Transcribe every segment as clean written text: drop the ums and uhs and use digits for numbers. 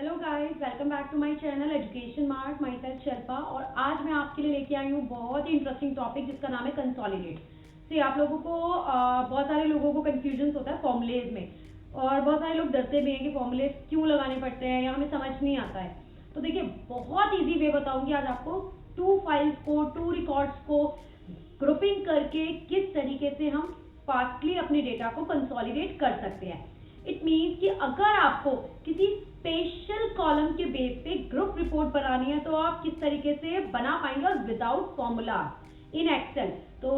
Hello guys, welcome back to my channel education mart. Myself Shilpa. और आज मैं आपके लिए लेके आई हूँ बहुत ही इंटरेस्टिंग टॉपिक जिसका नाम है कंसोलिडेट। से आप लोगों को बहुत सारे लोगों को कंफ्यूजन होता है फॉर्मुलेज में, और बहुत सारे लोग डरते भी हैं कि फॉर्मुलेज क्यों लगाने पड़ते हैं या हमें समझ नहीं आता है। तो देखिए, बहुत ईजी वे बताऊंगी आज आपको। टू फाइल्स को, टू रिकॉर्ड्स को ग्रुपिंग करके किस तरीके से हम फास्टली अपने डेटा को कंसोलिडेट कर सकते हैं। इट मीन्स कि अगर आपको किसी स्पेशल कॉलम के बेस पे ग्रुप रिपोर्ट बनानी है तो आप किस तरीके से बना पाएंगे, और विदाउट फॉर्मूला इन एक्सेल। तो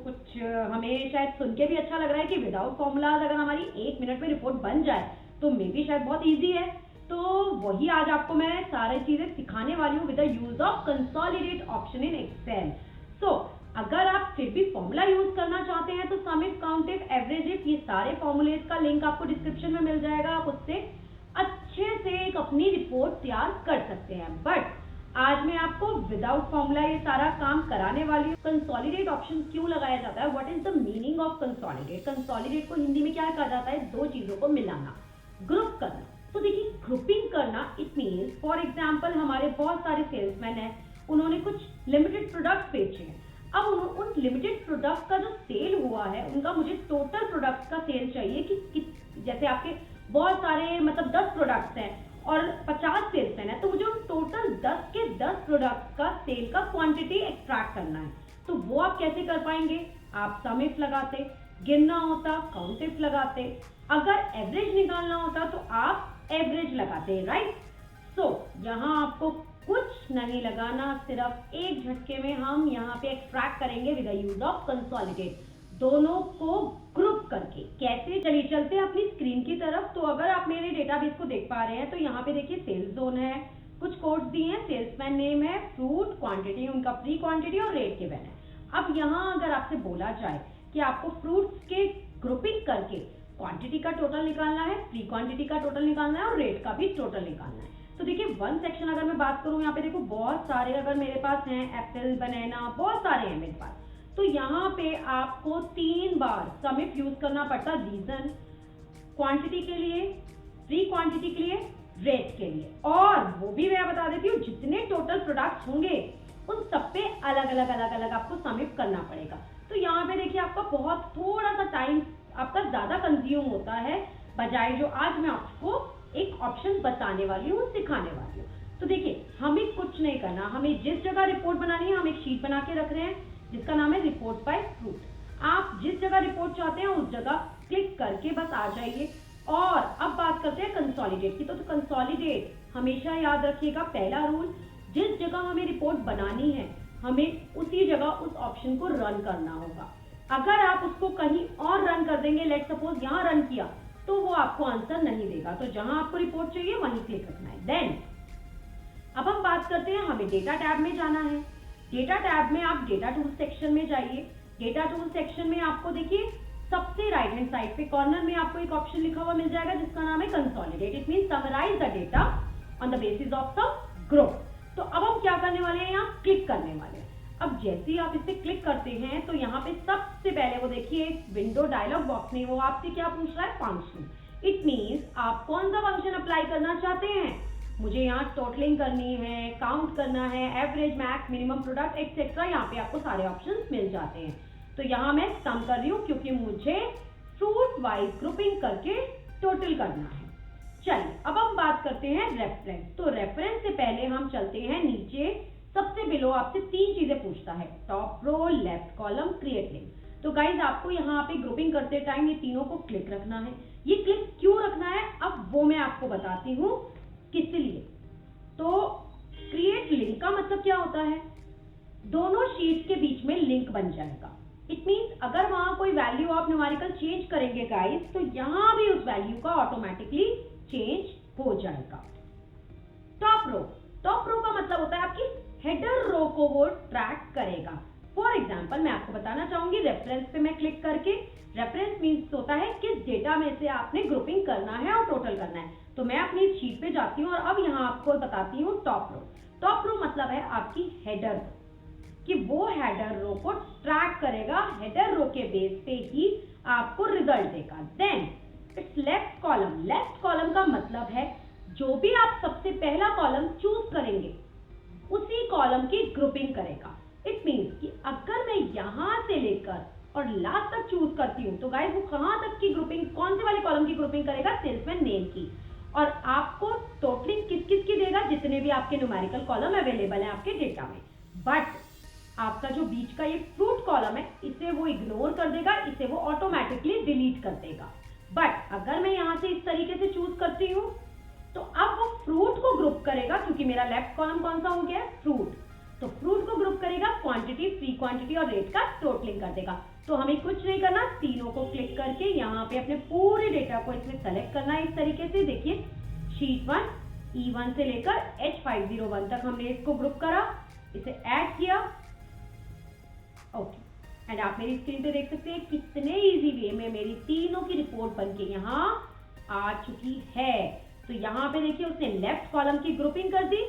कुछ हमें शायद सुन के भी अच्छा लग रहा है कि विदाउट फॉर्मूलाज अगर हमारी 1 मिनट में रिपोर्ट बन जाए तो मे बी शायद बहुत ईजी है। तो वही आज आपको मैं सारी चीजें सिखाने वाली हूँ with the use of consolidate option in Excel. So अगर आप फिर भी फॉर्मूला यूज करना चाहते हैं तो sum if, count if, average if, ये सारे फॉर्मूलेज का लिंक आपको डिस्क्रिप्शन में मिल जाएगा। आप उससे अच्छे से एक अपनी रिपोर्ट तैयार कर सकते हैं। बट आज मैं आपको विदाउट फॉर्मूला ये सारा काम कराने वाली हूँ। कंसोलिडेट ऑप्शन क्यों लगाया जाता है, what is the meaning of consolidate. Consolidate को हिंदी में क्या कहा जाता है, दो चीजों को मिलाना, ग्रुप करना। तो देखिए, ग्रुपिंग करना इट मीन्स, फॉर एग्जाम्पल हमारे बहुत सारे सेल्समैन हैं, उन्होंने कुछ लिमिटेड प्रोडक्ट्स बेचे हैं। अब उन लिमिटेड प्रोडक्ट का जो सेल हुआ है उनका मुझे टोटल प्रोडक्ट्स का सेल चाहिए कि जैसे आपके बहुत सारे मतलब 10 प्रोडक्ट्स हैं और 50 सेल्समैन है, तो मुझे उन टोटल 10 के 10 प्रोडक्ट्स का सेल का क्वांटिटी एक्सट्रैक्ट करना है। तो वो आप कैसे कर पाएंगे, आप सम इफ लगाते, गिनना होता काउंट इफ लगाते, अगर एवरेज निकालना होता तो आप एवरेज लगाते, राइट। सो यहाँ आपको कुछ नहीं लगाना, सिर्फ एक झटके में हम यहाँ पे एक्सट्रैक्ट करेंगे with the use of consolidate, दोनों को ग्रुप करके। कैसे, चलिए चलते हैं अपनी स्क्रीन की तरफ। तो अगर आप मेरे डेटाबेस को देख पा रहे हैं तो यहाँ पे देखिए सेल्स जोन है, कुछ कोड्स दिए हैं, सेल्समैन नेम है, फ्रूट, क्वांटिटी, उनका प्री क्वांटिटी और रेट गिवन है। अब यहाँ अगर आपसे बोला जाए कि आपको फ्रूट्स के ग्रुपिंग करके क्वांटिटी का टोटल निकालना है, प्री क्वांटिटी का टोटल निकालना है और रेट का भी टोटल निकालना है। तो देखिए, वन सेक्शन अगर मैं बात करूं, यहाँ पे देखो बहुत सारे अगर मेरे पास हैं, एप्पल, बनाना, बहुत सारे हैं मेरे पास। तो यहाँ पे आपको 3 बार सम इफ यूज करना पड़ता, रीजन, क्वांटिटी के लिए, प्री क्वांटिटी के लिए, रेट के लिए। और वो भी मैं बता देती हूँ, जितने टोटल प्रोडक्ट्स होंगे उन सब पे अलग अलग आपको सम इफ करना पड़ेगा। तो यहाँ पे देखिए, आपका बहुत थोड़ा सा टाइम आपका ज्यादा कंज्यूम होता है, बजाय जो आज मैं आपको एक ऑप्शन बताने वाली हूँ, सिखाने वाली हूँ। तो देखिए, हमें कुछ नहीं करना, हमें जिस जगह रिपोर्ट बनानी है हम एक शीट बना के रख रहे हैं जिसका नाम है रिपोर्ट बाय फ्रूट। आप जिस जगह रिपोर्ट चाहते हैं उस जगह क्लिक करके बस आ जाइए। और अब बात करते हैं कंसोलिडेट की। तो कंसोलिडेट हमेशा याद रखिएगा, पहला रूल, जिस जगह हमें रिपोर्ट बनानी है हमें उसी जगह उस ऑप्शन को रन करना होगा। अगर आप उसको कहीं और रन कर देंगे, लेट सपोज यहाँ रन किया, तो वो आपको आंसर नहीं देगा। तो जहां आपको रिपोर्ट चाहिए वहीं क्लिक रखना है। देन अब हम बात करते हैं, हमें डेटा टैब में जाना है। डेटा टैब में आप डेटा टूल सेक्शन में जाइए। डेटा टूल सेक्शन में आपको देखिए सबसे राइट हैंड साइड पे कॉर्नर में आपको एक ऑप्शन लिखा हुआ मिल जाएगा जिसका नाम है consolidate. It means summarize the data on the basis of some group. तो अब हम क्या करने वाले हैं, यहाँ क्लिक करने वाले हैं। अब जैसे ही आप इसे क्लिक करते हैं तो यहाँ पे सबसे पहले वो देखिए विंडो डायलॉग बॉक्स में वो आपसे क्या पूछ रहा है, फंक्शन। इट मींस आप कौन सा फंक्शन अप्लाई करना चाहते हैं। मुझे यहाँ टोटलिंग करनी है, काउंट करना है, average, max, minimum product etcetera, यहाँ पे आपको सारे ऑप्शंस मिल जाते हैं। तो यहाँ मैं सम कर रही हूँ क्योंकि मुझे फ्रूट वाइज ग्रुपिंग करके टोटल करना है। चलिए अब हम बात करते हैं रेफरेंस। तो रेफरेंस से पहले हम चलते हैं नीचे, सबसे बिलो आपसे 3 चीजें पूछता है, top row, left column, create link. तो गाइज आपको यहाँ पे ग्रुपिंग करते टाइम ये तीनों को क्लिक रखना है। ये क्लिक क्यों रखना है अब वो मैं आपको बताती हूँ किस लिए। तो क्रिएट लिंक का मतलब क्या होता है, दोनों शीट्स के बीच में लिंक बन जाएगा। इट मींस अगर वहां कोई वैल्यू आप न्यूमेरिकल चेंज करेंगे गाइज, तो यहाँ भी उस वैल्यू का ऑटोमेटिकली चेंज हो जाएगा। टॉप रो, टॉप रो का मतलब होता है आपकी हेडर रो को वो ट्रैक करेगा। फॉर एग्जाम्पल मैं आपको बताना चाहूंगी, रेफरेंस पे मैं क्लिक करके, रेफरेंस मीन्स होता है किस डेटा में से आपने ग्रुपिंग करना है और टोटल करना है। तो मैं अपनी शीट पे जाती हूँ और अब यहाँ आपको बताती हूँ टॉप रो। टॉप रो मतलब है आपकी हेडर, कि वो हेडर रो को ट्रैक करेगा, हेडर रो के बेस पे ही आपको रिजल्ट देगा। Then it's left column. Left column का मतलब है जो भी आप सबसे करती हूँ तो गाइस वो कहाँ तक की ग्रुपिंग, कौन से वाले कॉलम की ग्रुपिंग करेगा, सेल्समैन नेम की। और आपको टोटलिंग किस किस की देगा, जितने भी आपके न्यूमेरिकल कॉलम अवेलेबल है आपके डेटा में। बट आपका जो बीच का ये फ्रूट कॉलम है इसे वो इग्नोर कर देगा, इसे वो ऑटोमेटिकली डिलीट कर देगा। बट अगर मैं यहाँ से इस तरीके से चूज करती हूँ तो अब वो फ्रूट को ग्रुप करेगा, क्योंकि मेरा लेफ्ट कॉलम कौन सा हो गया है, फ्रूट। तो फ्रूट को ग्रुप करेगा, क्वांटिटी, फ्री क्वांटिटी और रेट का टोटलिंग कर देगा। तो हमें कुछ नहीं करना, तीनों को क्लिक करके यहाँ पे अपने पूरे डेटा को इसमें सेलेक्ट करना है इस तरीके से। देखिए शीट 1 E1 से लेकर H501 तक हमने इसको ग्रुप करा, इसे ऐड किया। ओके, एंड आप मेरी स्क्रीन पे देख सकते हैं कितने इजी वे में मेरी तीनों की रिपोर्ट बनके यहाँ आ चुकी है। तो यहाँ पे देखिए उसने लेफ्ट कॉलम की ग्रुपिंग कर दी,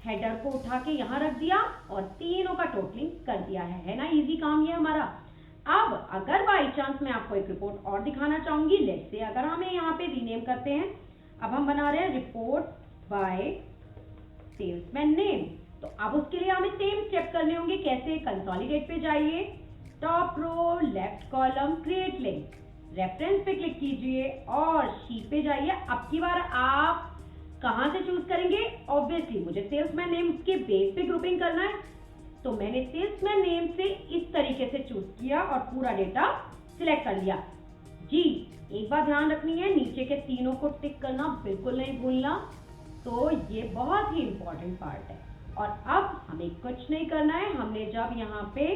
हेडर को उठा के यहाँ रख दिया और तीनों का टोटलिंग कर दिया है ना, इजी काम ये हमारा। अब अगर बाई चांस मैं आपको एक रिपोर्ट और दिखाना चाहूंगी, लेट्स से अगर हमें यहाँ पे रीनेम करते हैं, अब हम बना रहे हैं रिपोर्ट बाय सेल्समैन नेम। तो अब उसके लिए हमें सेम स्टेप करने होंगे। कैसे, कंसोलिडेट पे जाइए, top row, left column, create link, reference पे क्लिक कीजिए और शीट पे जाइए। अब की बार आप कहां से चूज करेंगे, ऑब्वियसली मुझे सेल्समैन नेम के बेस पे ग्रुपिंग करना है, तो मैंने सेल्समैन नेम से इस तरीके से चूज किया और पूरा डेटा सिलेक्ट कर लिया। जी एक बात ध्यान रखनी है, नीचे के तीनों को टिक करना बिल्कुल नहीं भूलना, तो ये बहुत ही इंपॉर्टेंट पार्ट है। और अब हमें कुछ नहीं करना है, हमने जब यहाँ पे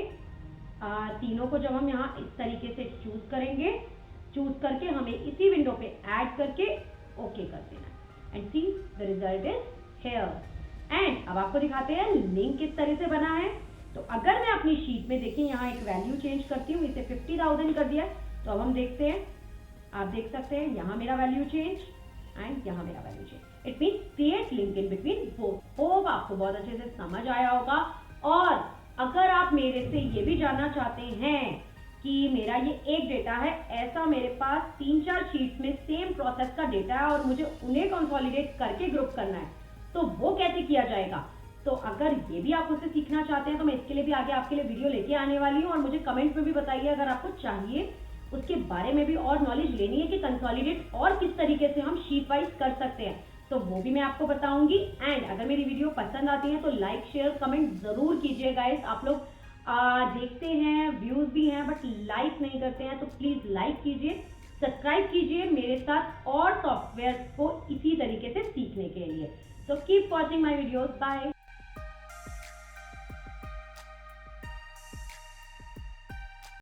तीनों को जब हम यहाँ इस तरीके से चूज करेंगे, चूज करके हमें इसी विंडो पे ऐड करके ओके कर देना है। And see the result is here. And अब आपको दिखाते हैं लिंक किस तरह से बना है। तो अगर मैं अपनी शीट में देखिए यहाँ एक वैल्यू चेंज करती हूँ, इसे 50,000 कर दिया, तो अब हम देखते हैं, आप देख सकते हैं यहाँ मेरा वैल्यू चेंज एंड यहाँ मेरा value change. It mean create link in between both. Hope आपको बहुत अच्छे से समझ आया होगा। और अगर आप मेरे से ये भी जानना चाहते हैं कि मेरा ये एक डेटा है, ऐसा मेरे पास 3-4 शीट्स में सेम प्रोसेस का डेटा है और मुझे उन्हें कंसोलिडेट करके ग्रुप करना है, तो वो कैसे किया जाएगा। तो अगर ये भी आप मुझसे सीखना चाहते हैं तो मैं इसके लिए भी आगे आपके लिए वीडियो लेके आने वाली हूँ। और मुझे कमेंट में भी बताइए अगर आपको चाहिए, उसके बारे में भी और नॉलेज लेनी है कि कंसोलिडेट और किस तरीके से हम शीट वाइज कर सकते हैं, तो वो भी मैं आपको बताऊंगी। एंड अगर मेरी वीडियो पसंद आती है तो लाइक, शेयर, कमेंट जरूर कीजिए गाइस। आप लोग देखते हैं, व्यूज भी हैं, बट लाइक नहीं करते हैं, तो प्लीज लाइक कीजिए, सब्सक्राइब कीजिए मेरे साथ और सॉफ्टवेयर को इसी तरीके से सीखने के लिए। तो keep watching my videos, bye.